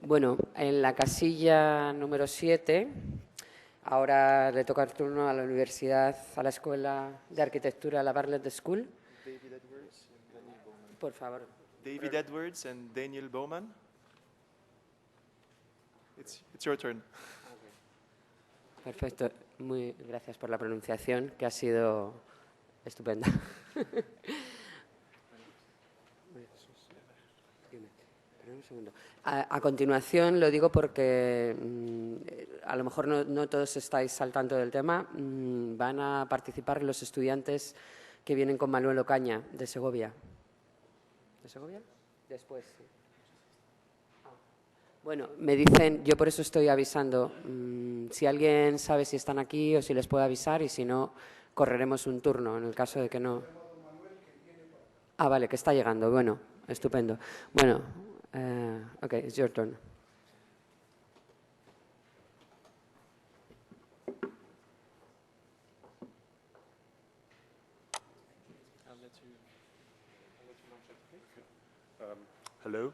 Bueno, en la casilla número 7, ahora le toca el turno a la universidad, a la Escuela de Arquitectura, la BARTLETT School. David Edwards and Daniel Bowman. Por favor. David Edwards and Daniel Bowman. It's your turn. Perfecto. Muy gracias por la pronunciación, que ha sido estupenda. Un segundo. A continuación, lo digo porque a lo mejor no todos estáis al tanto del tema, van a participar los estudiantes que vienen con Manuel Ocaña, de Segovia. ¿De Segovia? Después, sí. Bueno, me dicen, yo por eso estoy avisando, si alguien sabe si están aquí o si les puedo avisar, y si no, correremos un turno en el caso de que no. Ah, vale, que está llegando. Bueno, estupendo. Bueno, okay, it's your turn. Hello,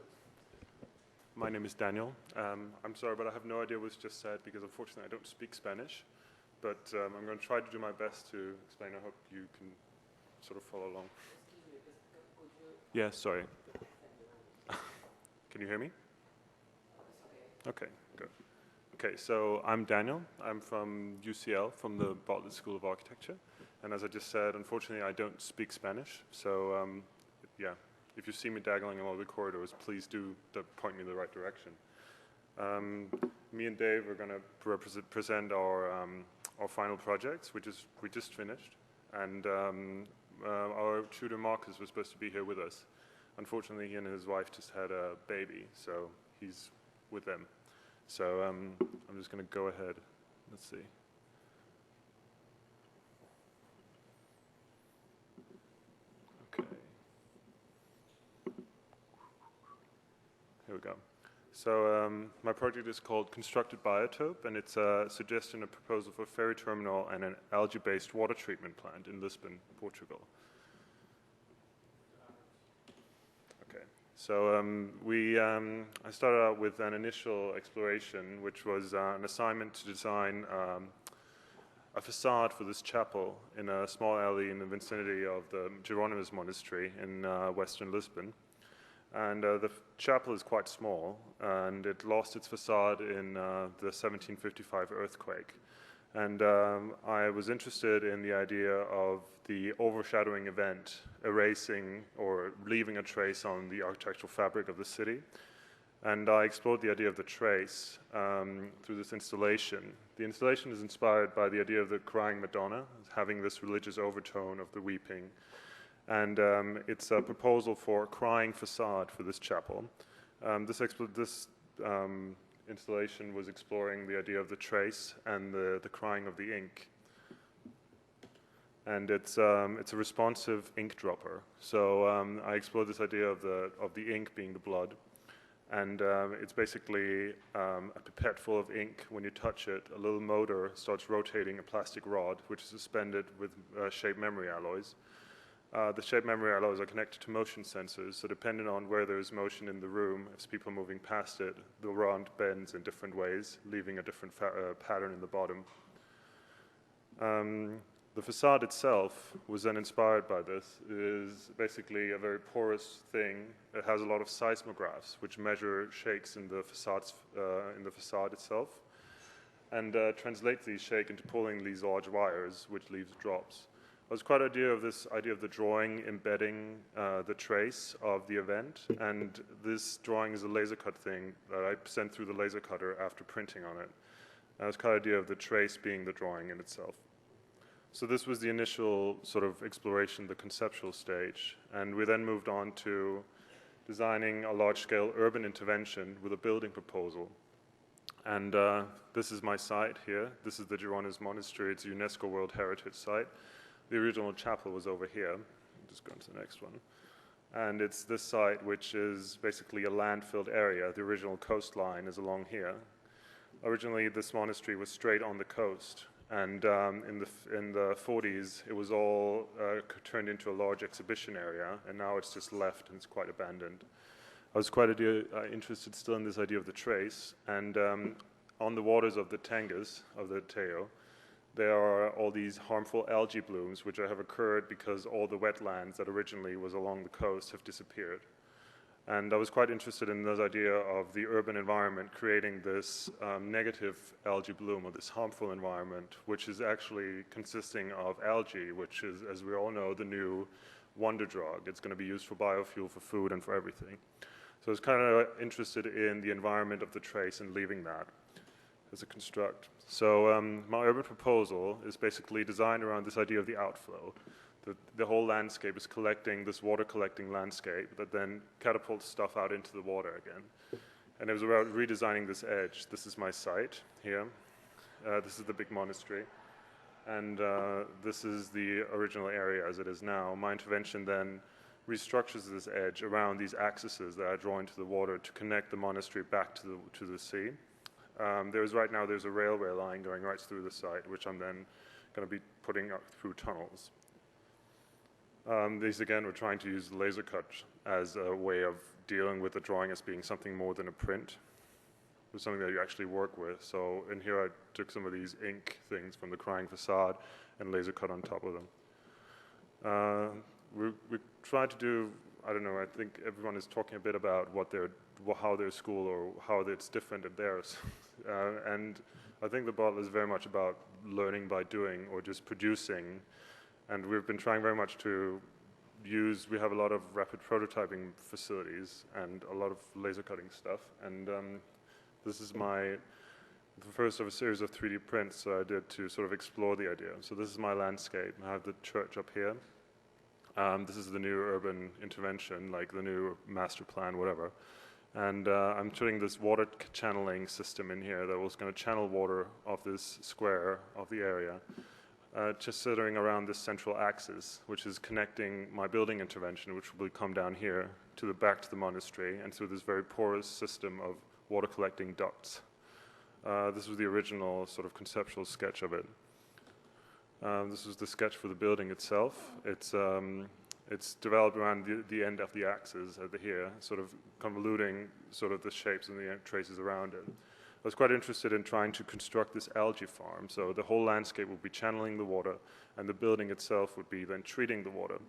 my name is Daniel. I'm sorry, but I have no idea what was just said because unfortunately I don't speak Spanish. But I'm going to try to do my best to explain. I hope you can sort of follow along. Yeah, sorry. Can you hear me? Okay, good. Okay, so I'm Daniel. I'm from UCL, from the Bartlett School of Architecture. And as I just said, unfortunately, I don't speak Spanish. So, yeah, if you see me daggling along the corridors, please do point me in the right direction. Me and Dave are going to present our final projects, which we just finished. And our tutor Marcus was supposed to be here with us. Unfortunately, he and his wife just had a baby, so he's with them. So I'm just going to go ahead. Let's see. Okay. Here we go. So my project is called Constructed Biotope, and it's a suggestion, a proposal for a ferry terminal and an algae-based water treatment plant in Lisbon, Portugal. So I started out with an initial exploration, which was an assignment to design a facade for this chapel in a small alley in the vicinity of the Jerónimos Monastery in western Lisbon. And the chapel is quite small, and it lost its facade in the 1755 earthquake. And I was interested in the idea of the overshadowing event erasing or leaving a trace on the architectural fabric of the city. And I explored the idea of the trace through this installation. The installation is inspired by the idea of the crying Madonna, having this religious overtone of the weeping. And it's a proposal for a crying facade for this chapel. This installation was exploring the idea of the trace and the crying of the ink. And it's a responsive ink dropper. So I explored this idea of the ink being the blood. And it's basically a pipette full of ink. When you touch it, a little motor starts rotating a plastic rod, which is suspended with shape memory alloys. The shape memory alloys are connected to motion sensors, so depending on where there is motion in the room, if people are moving past it, the rod bends in different ways, leaving a different pattern in the bottom. The facade itself was then inspired by this. It is basically a very porous thing. It has a lot of seismographs, which measure shakes in the facade itself, and translate these shakes into pulling these large wires, which leaves drops. I was quite this idea of the drawing embedding the trace of the event, and this drawing is a laser cut thing that I sent through the laser cutter after printing on it. I was quite idea of the trace being the drawing in itself. So this was the initial sort of exploration, the conceptual stage, and we then moved on to designing a large-scale urban intervention with a building proposal. And this is my site here. This is the Jerónimos Monastery. It's a UNESCO World Heritage Site. The original chapel was over here. I'll just go on to the next one. And it's this site, which is basically a land-filled area. The original coastline is along here. Originally, this monastery was straight on the coast. And in the 40s, it was all turned into a large exhibition area. And now it's just left, and it's quite abandoned. I was quite interested still in this idea of the trace, and on the waters of the Tangas, of the Teo, there are all these harmful algae blooms which have occurred because all the wetlands that originally was along the coast have disappeared. And I was quite interested in this idea of the urban environment creating this negative algae bloom, or this harmful environment, which is actually consisting of algae, which is, as we all know, the new wonder drug. It's going to be used for biofuel, for food, and for everything. So I was kind of interested in the environment of the trace and leaving that as a construct. So my urban proposal is basically designed around this idea of the outflow. The whole landscape is collecting, this water collecting landscape that then catapults stuff out into the water again. And it was about redesigning this edge. This is my site here. This is the big monastery. And this is the original area as it is now. My intervention then restructures this edge around these axes that I draw into the water to connect the monastery back to the sea. Right now there's a railway line going right through the site, which I'm then going to be putting up through tunnels. These again, we're trying to use laser cut as a way of dealing with the drawing as being something more than a print. It's something that you actually work with. So in here I took some of these ink things from the crying facade and laser cut on top of them. We tried to do, I don't know, I think everyone is talking a bit about how their school or how it's different at theirs. And I think the Bartlett is very much about learning by doing or just producing. And we've been trying very much to we have a lot of rapid prototyping facilities and a lot of laser cutting stuff. And this is the first of a series of 3D prints I did to sort of explore the idea. So this is my landscape. I have the church up here. This is the new urban intervention, like the new master plan, whatever. And I'm putting this water channeling system in here that was going to channel water off this square of the area. Just centering around this central axis, which is connecting my building intervention, which will come down here, back to the monastery, and through this very porous system of water collecting ducts. This was the original sort of conceptual sketch of it. This was the sketch for the building itself. It's developed around the end of the axis over here, sort of convoluting sort of the shapes and the traces around it. I was quite interested in trying to construct this algae farm. So the whole landscape would be channeling the water, and the building itself would be then treating the water.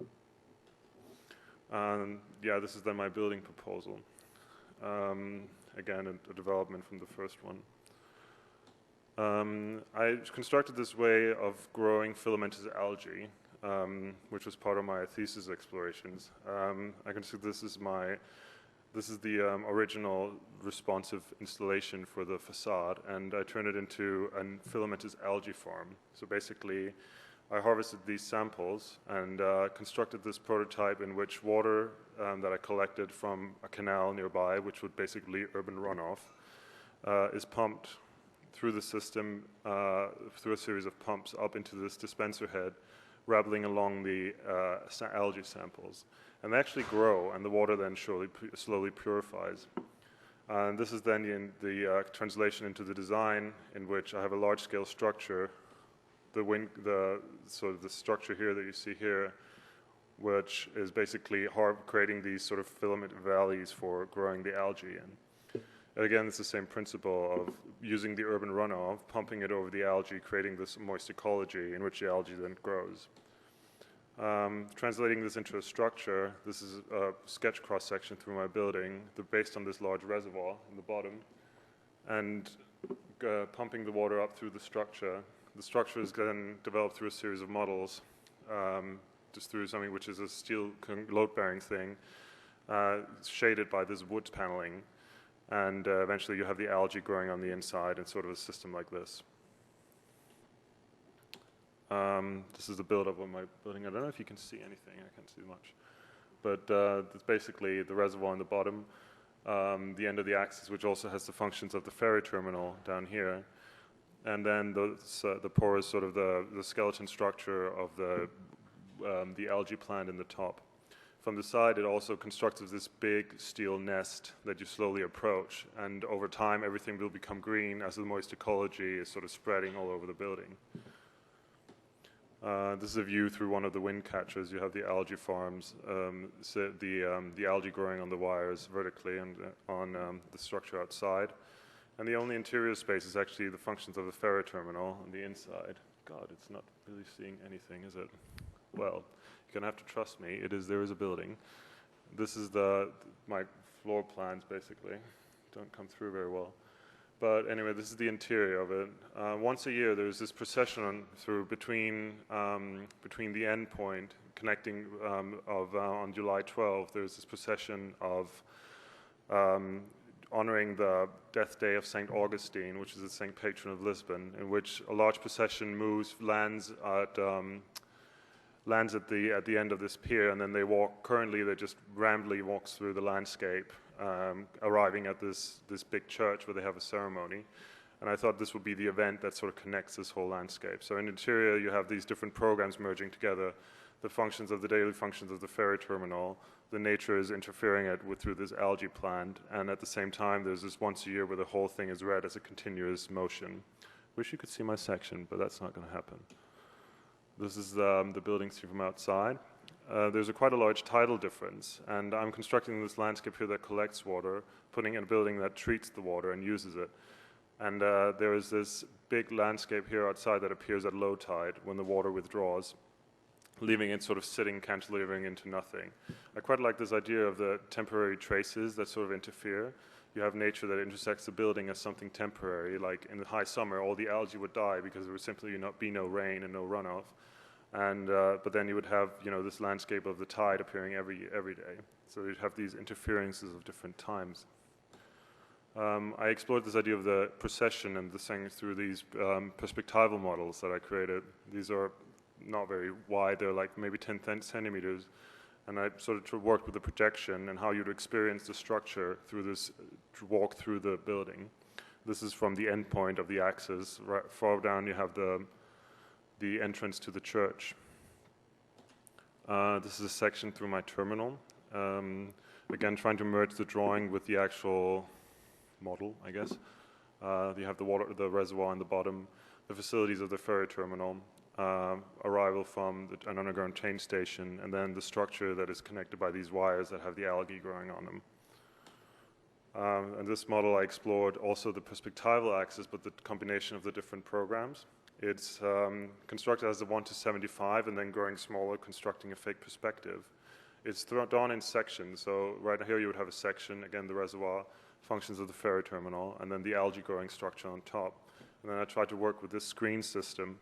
Yeah, this is then my building proposal. Again, a development from the first one. I constructed this way of growing filamentous algae, which was part of my thesis explorations. I can see this is the original responsive installation for the facade, and I turned it into a filamentous algae farm. So basically, I harvested these samples and constructed this prototype in which water that I collected from a canal nearby, which would basically urban runoff, is pumped through the system, through a series of pumps up into this dispenser head, rattling along the algae samples. And they actually grow, and the water then slowly purifies. And this is then the translation into the design, in which I have a large-scale structure, the structure here that you see here, which is basically creating these sort of filament valleys for growing the algae in. And again, it's the same principle of using the urban runoff, pumping it over the algae, creating this moist ecology in which the algae then grows. Translating this into a structure, this is a sketch cross-section through my building based on this large reservoir in the bottom, and pumping the water up through the structure. The structure is then developed through a series of models, just through something which is a steel load-bearing thing, shaded by this wood paneling, and eventually you have the algae growing on the inside in sort of a system like this. This is the build-up of my building. I don't know if you can see anything. I can't see much. But it's basically the reservoir on the bottom, the end of the axis, which also has the functions of the ferry terminal down here, and then the porous sort of the skeleton structure of the algae plant in the top. From the side, it also constructs this big steel nest that you slowly approach, and over time, everything will become green as the moist ecology is sort of spreading all over the building. This is a view through one of the wind catchers. You have the algae farms, so the algae growing on the wires vertically and on the structure outside. And the only interior space is actually the functions of the ferry terminal on the inside. God, it's not really seeing anything, is it? Well, you're gonna have to trust me. There is a building. This is my floor plans, basically. Don't come through very well. But anyway, this is the interior of it. Once a year, there's this procession through between the end point connecting on July 12th. There's this procession of honoring the death day of St. Augustine, which is the Saint Patron of Lisbon, in which a large procession lands at the end of this pier, and then they walk. Currently, they just randomly walks through the landscape, arriving at this big church where they have a ceremony. And I thought this would be the event that sort of connects this whole landscape. So in the interior, you have these different programs merging together, the daily functions of the ferry terminal. The nature is interfering through this algae plant, and at the same time, there's this once a year where the whole thing is read as a continuous motion. Wish you could see my section, but that's not going to happen. This is the building seen from outside. There's quite a large tidal difference, and I'm constructing this landscape here that collects water, putting in a building that treats the water and uses it. And there is this big landscape here outside that appears at low tide when the water withdraws, leaving it sort of sitting, cantilevering into nothing. I quite like this idea of the temporary traces that sort of interfere. You have nature that intersects the building as something temporary, like in the high summer, all the algae would die because there would simply be no rain and no runoff. And but then you would have, this landscape of the tide appearing every day. So you'd have these interferences of different times. I explored this idea of the procession and the thing through these perspectival models that I created. These are not very wide, they're like maybe 10 centimeters. And I sort of worked with the projection and how you'd experience the structure through this walk through the building. This is from the end point of the axis. Right far down you have the entrance to the church. This is a section through my terminal. Again, trying to merge the drawing with the actual model, I guess. You have the reservoir on the bottom, the facilities of the ferry terminal, arrival from an underground train station, and then the structure that is connected by these wires that have the algae growing on them. In this model, I explored also the perspectival axis, but the combination of the different programs. It's constructed as a 1 to 75, and then growing smaller, constructing a fake perspective. It's drawn in sections, so right here you would have a section, again the reservoir, functions of the ferry terminal, and then the algae growing structure on top. And then I tried to work with this screen system,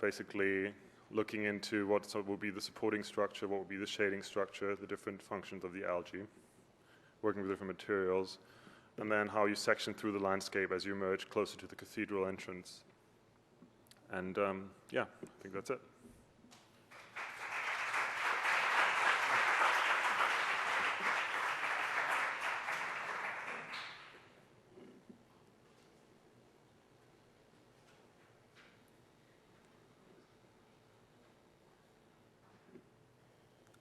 basically looking into what will be the supporting structure, what will be the shading structure, the different functions of the algae, working with different materials, and then how you section through the landscape as you emerge closer to the cathedral entrance. And yeah, I think that's it.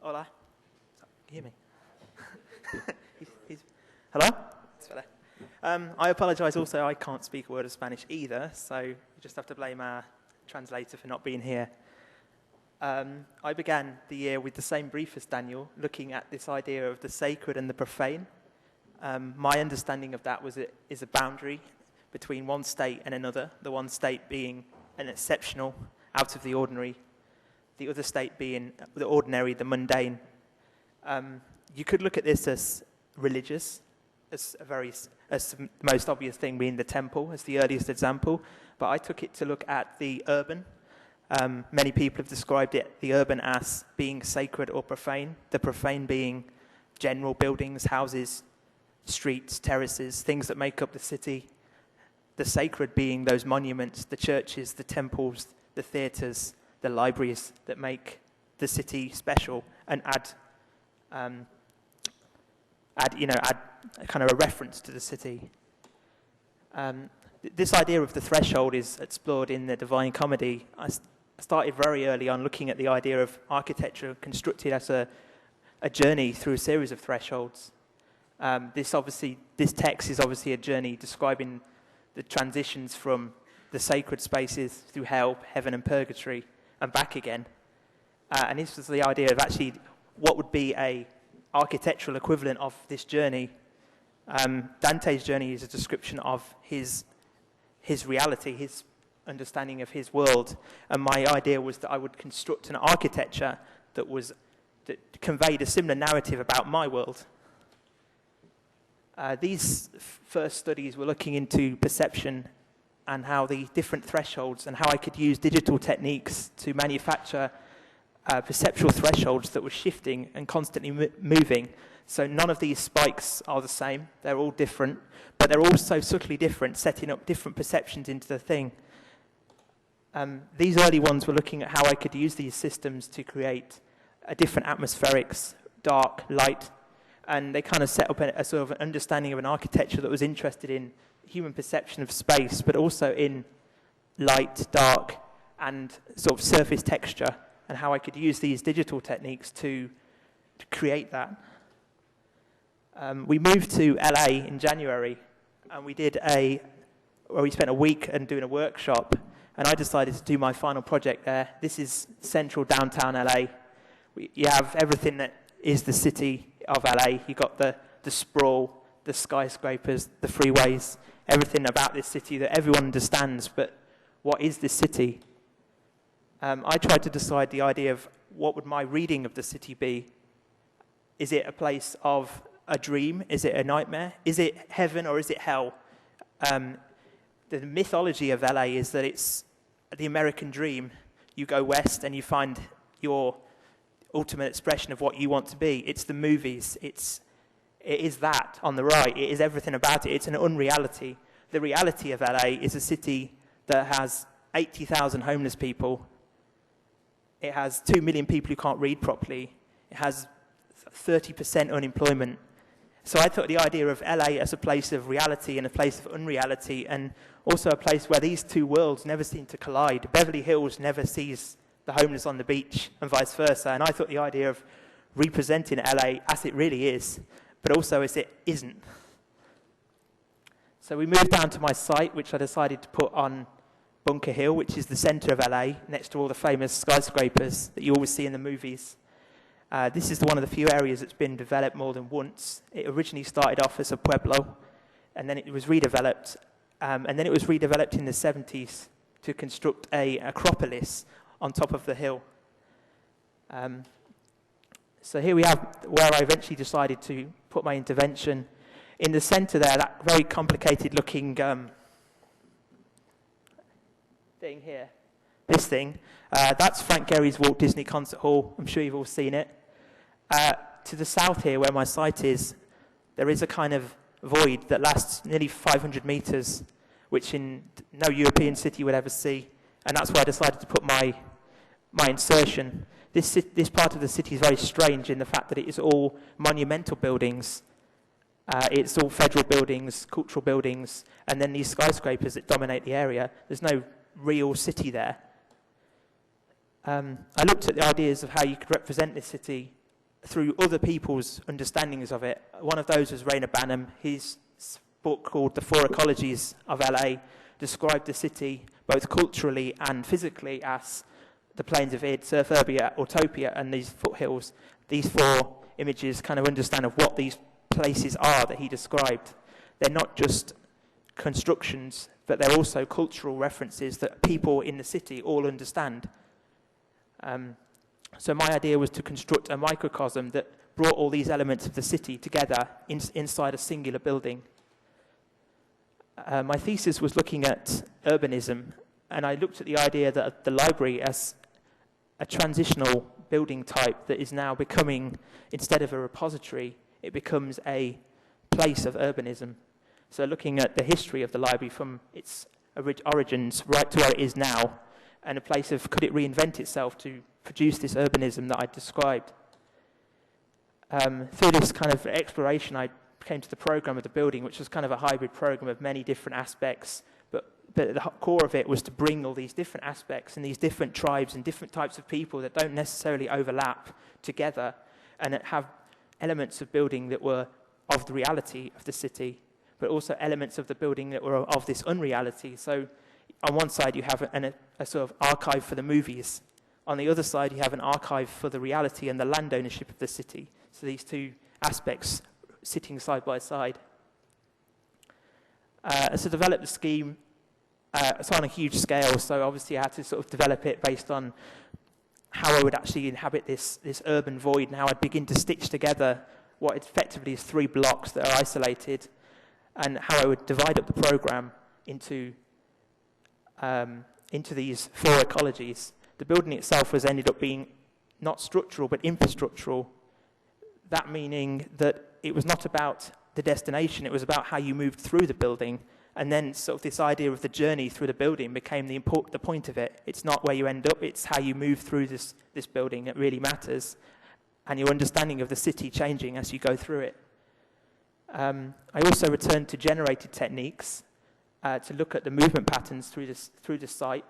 Hola. Can you hear me? Hello? I apologise also, I can't speak a word of Spanish either, so you just have to blame our translator for not being here. I began the year with the same brief as Daniel, looking at this idea of the sacred and the profane. My understanding of that is a boundary between one state and another, the one state being an exceptional, out of the ordinary, the other state being the ordinary, the mundane. You could look at this as religious, as the most obvious thing being the temple, as the earliest example, but I took it to look at the urban. Many people have described the urban as being sacred or profane, the profane being general buildings, houses, streets, terraces, things that make up the city, the sacred being those monuments, the churches, the temples, the theatres, the libraries that make the city special and add kind of a reference to the city. This idea of the threshold is explored in the Divine Comedy. I started very early on looking at the idea of architecture constructed as a journey through a series of thresholds. This text is obviously a journey describing the transitions from the sacred spaces through hell, heaven and purgatory, and back again. And this was the idea of actually what would be a architectural equivalent of this journey. Dante's journey is a description of his reality, his understanding of his world. And my idea was that I would construct an architecture that conveyed a similar narrative about my world. These first studies were looking into perception and how the different thresholds and how I could use digital techniques to manufacture perceptual thresholds that were shifting and constantly moving. So none of these spikes are the same. They're all different, but they're also subtly different, setting up different perceptions into the thing. These early ones were looking at how I could use these systems to create different atmospherics, dark, light, and they kind of set up a sort of an understanding of an architecture that was interested in human perception of space, but also in light, dark, and sort of surface texture, and how I could use these digital techniques to create that. We moved to LA in January, and we spent a week and doing a workshop, and I decided to do my final project there. This is central downtown LA. You have everything that is the city of LA. You've got the sprawl, the skyscrapers, the freeways, everything about this city that everyone understands, but what is this city? I tried to decide the idea of what would my reading of the city be. Is it a place of a dream? Is it a nightmare? Is it heaven or is it hell? The mythology of LA is that it's the American dream. You go west and you find your ultimate expression of what you want to be. It's the movies. It is that on the right. It is everything about it. It's an unreality. The reality of LA is a city that has 80,000 homeless people. It has 2 million people who can't read properly. It has 30% unemployment. So I thought the idea of LA as a place of reality and a place of unreality, and also a place where these two worlds never seem to collide. Beverly Hills never sees the homeless on the beach and vice versa. And I thought the idea of representing LA as it really is, but also as it isn't. So we moved down to my site, which I decided to put on Bunker Hill, which is the center of LA, next to all the famous skyscrapers that you always see in the movies. This is one of the few areas that's been developed more than once. It originally started off as a pueblo, and then it was redeveloped. And then it was redeveloped in the 70s to construct an acropolis on top of the hill. So here we have where I eventually decided to put my intervention. In the center there, that very complicated-looking thing here, this thing, that's Frank Gehry's Walt Disney Concert Hall. I'm sure you've all seen it. To the south here, where my site is, there is a kind of void that lasts nearly 500 meters, which in no European city would ever see. And that's where I decided to put my insertion. This part of the city is very strange in the fact that it is all monumental buildings. It's all federal buildings, cultural buildings, and then these skyscrapers that dominate the area. There's no real city there. I looked at the ideas of how you could represent this city through other people's understandings of it. One of those was Rainer Banham. His book called The Four Ecologies of LA described the city both culturally and physically as the plains of Id, Surfurbia, Utopia, and these foothills. These four images kind of understand of what these places are that he described. They're not just constructions, but they're also cultural references that people in the city all understand. So my idea was to construct a microcosm that brought all these elements of the city together inside a singular building. My thesis was looking at urbanism, and I looked at the idea that the library as a transitional building type that is now becoming, instead of a repository, it becomes a place of urbanism. So looking at the history of the library from its origins right to where it is now, and a place of could it reinvent itself to produce this urbanism that I described. Through this kind of exploration, I came to the program of the building, which was kind of a hybrid program of many different aspects, but the core of it was to bring all these different aspects and these different tribes and different types of people that don't necessarily overlap together, and have elements of building that were of the reality of the city, but also elements of the building that were of this unreality. So On one side, you have a sort of archive for the movies. On the other side, you have an archive for the reality and the land ownership of the city. So these two aspects sitting side by side. So develop the scheme. It's on a huge scale, so obviously I had to sort of develop it based on how I would actually inhabit this urban void and how I'd begin to stitch together what effectively is 3 blocks that are isolated, and how I would divide up the program into these 4 ecologies. The building itself was ended up being not structural but infrastructural. That meaning that it was not about the destination, it was about how you moved through the building, and then sort of this idea of the journey through the building became the point of it. It's not where you end up, it's how you move through this building that really matters, and your understanding of the city changing as you go through it. I also returned to generated techniques to look at the movement patterns through the site,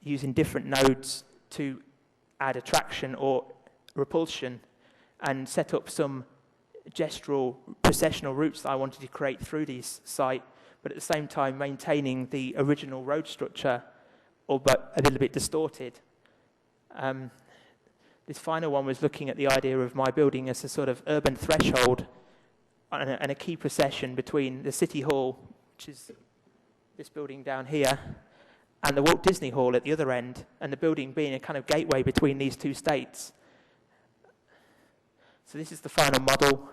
using different nodes to add attraction or repulsion, and set up some gestural processional routes that I wanted to create through this site, but at the same time maintaining the original road structure, but a little bit distorted. This final one was looking at the idea of my building as a sort of urban threshold and a key procession between the City Hall, which is this building down here, and the Walt Disney Hall at the other end, and the building being a kind of gateway between these two states. So this is the final model.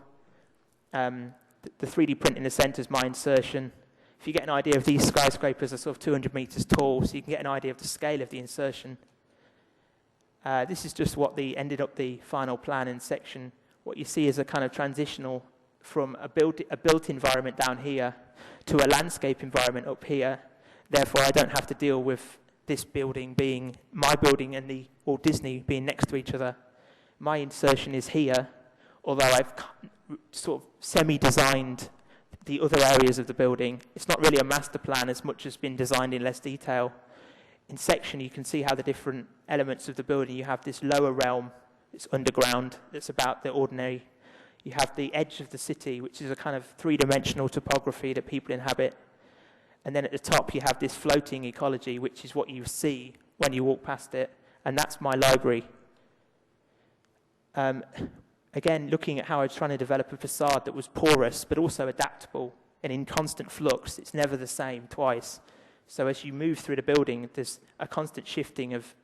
The 3D print in the centre is my insertion. If you get an idea of these skyscrapers are sort of 200 metres tall, so you can get an idea of the scale of the insertion. This is just what ended up the final plan and section. What you see is a kind of transitional from a built environment down here to a landscape environment up here. Therefore, I don't have to deal with this building being my building and the Walt Disney being next to each other. My insertion is here, although I've sort of semi-designed the other areas of the building. It's not really a master plan as much as been designed in less detail. In section, you can see how the different elements of the building, you have this lower realm, it's underground, that's about the ordinary. You have the edge of the city, which is a kind of 3-dimensional topography that people inhabit. And then at the top, you have this floating ecology, which is what you see when you walk past it. And that's my library. Again, looking at how I was trying to develop a facade that was porous, but also adaptable and in constant flux. It's never the same twice. So as you move through the building, there's a constant shifting of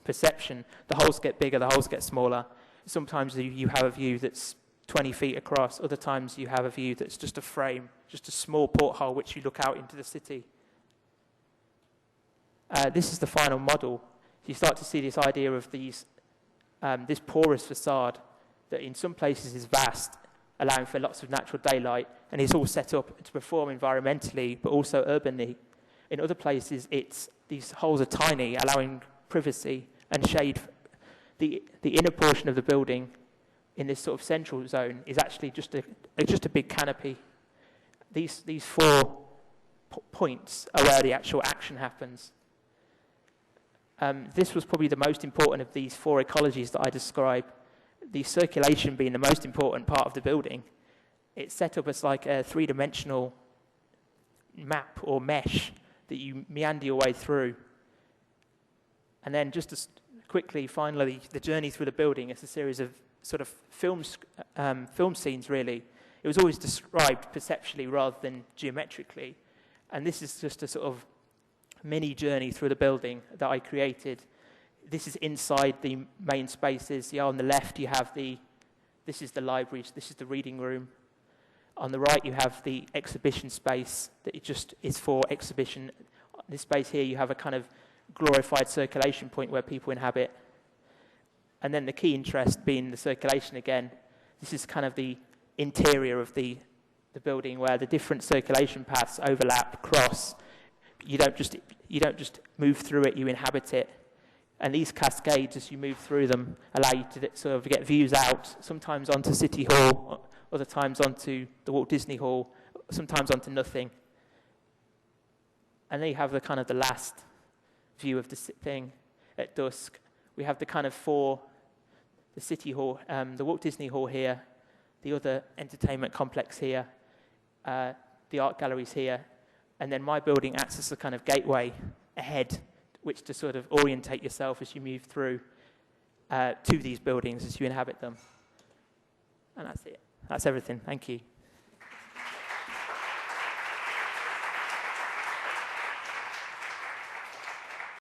perception. The holes get bigger, the holes get smaller. Sometimes you have a view that's 20 feet across. Other times you have a view that's just a frame, just a small porthole which you look out into the city. This is the final model. You start to see this idea of this porous facade that in some places is vast, allowing for lots of natural daylight, and it's all set up to perform environmentally, but also urbanly. In other places, these holes are tiny, allowing privacy and shade. The inner portion of the building in this sort of central zone is actually just a big canopy. These 4 points are where the actual action happens. This was probably the most important of these 4 ecologies that I describe. The circulation being the most important part of the building. It's set up as like a 3-dimensional map or mesh that you meander your way through. And then just as quickly, finally, the journey through the building is a series of sort of film scenes, really. It was always described perceptually rather than geometrically. And this is just a sort of mini journey through the building that I created. This is inside the main spaces. On the left, you have this is the library, this is the reading room. On the right, you have the exhibition space that it just is for exhibition. This space here, you have a kind of glorified circulation point where people inhabit. And then the key interest being the circulation again. This is kind of the interior of the building where the different circulation paths overlap, cross. You don't just move through it, you inhabit it. And these cascades, as you move through them, allow you to sort of get views out, sometimes onto City Hall, other times onto the Walt Disney Hall, sometimes onto nothing. And then you have the kind of the last view of the thing at dusk. We have the kind of 4, the City Hall, the Walt Disney Hall here, the other entertainment complex here, the art galleries here, And then my building acts as a kind of gateway ahead, which to sort of orientate yourself as you move through to these buildings as you inhabit them. And that's it. That's everything. Thank you.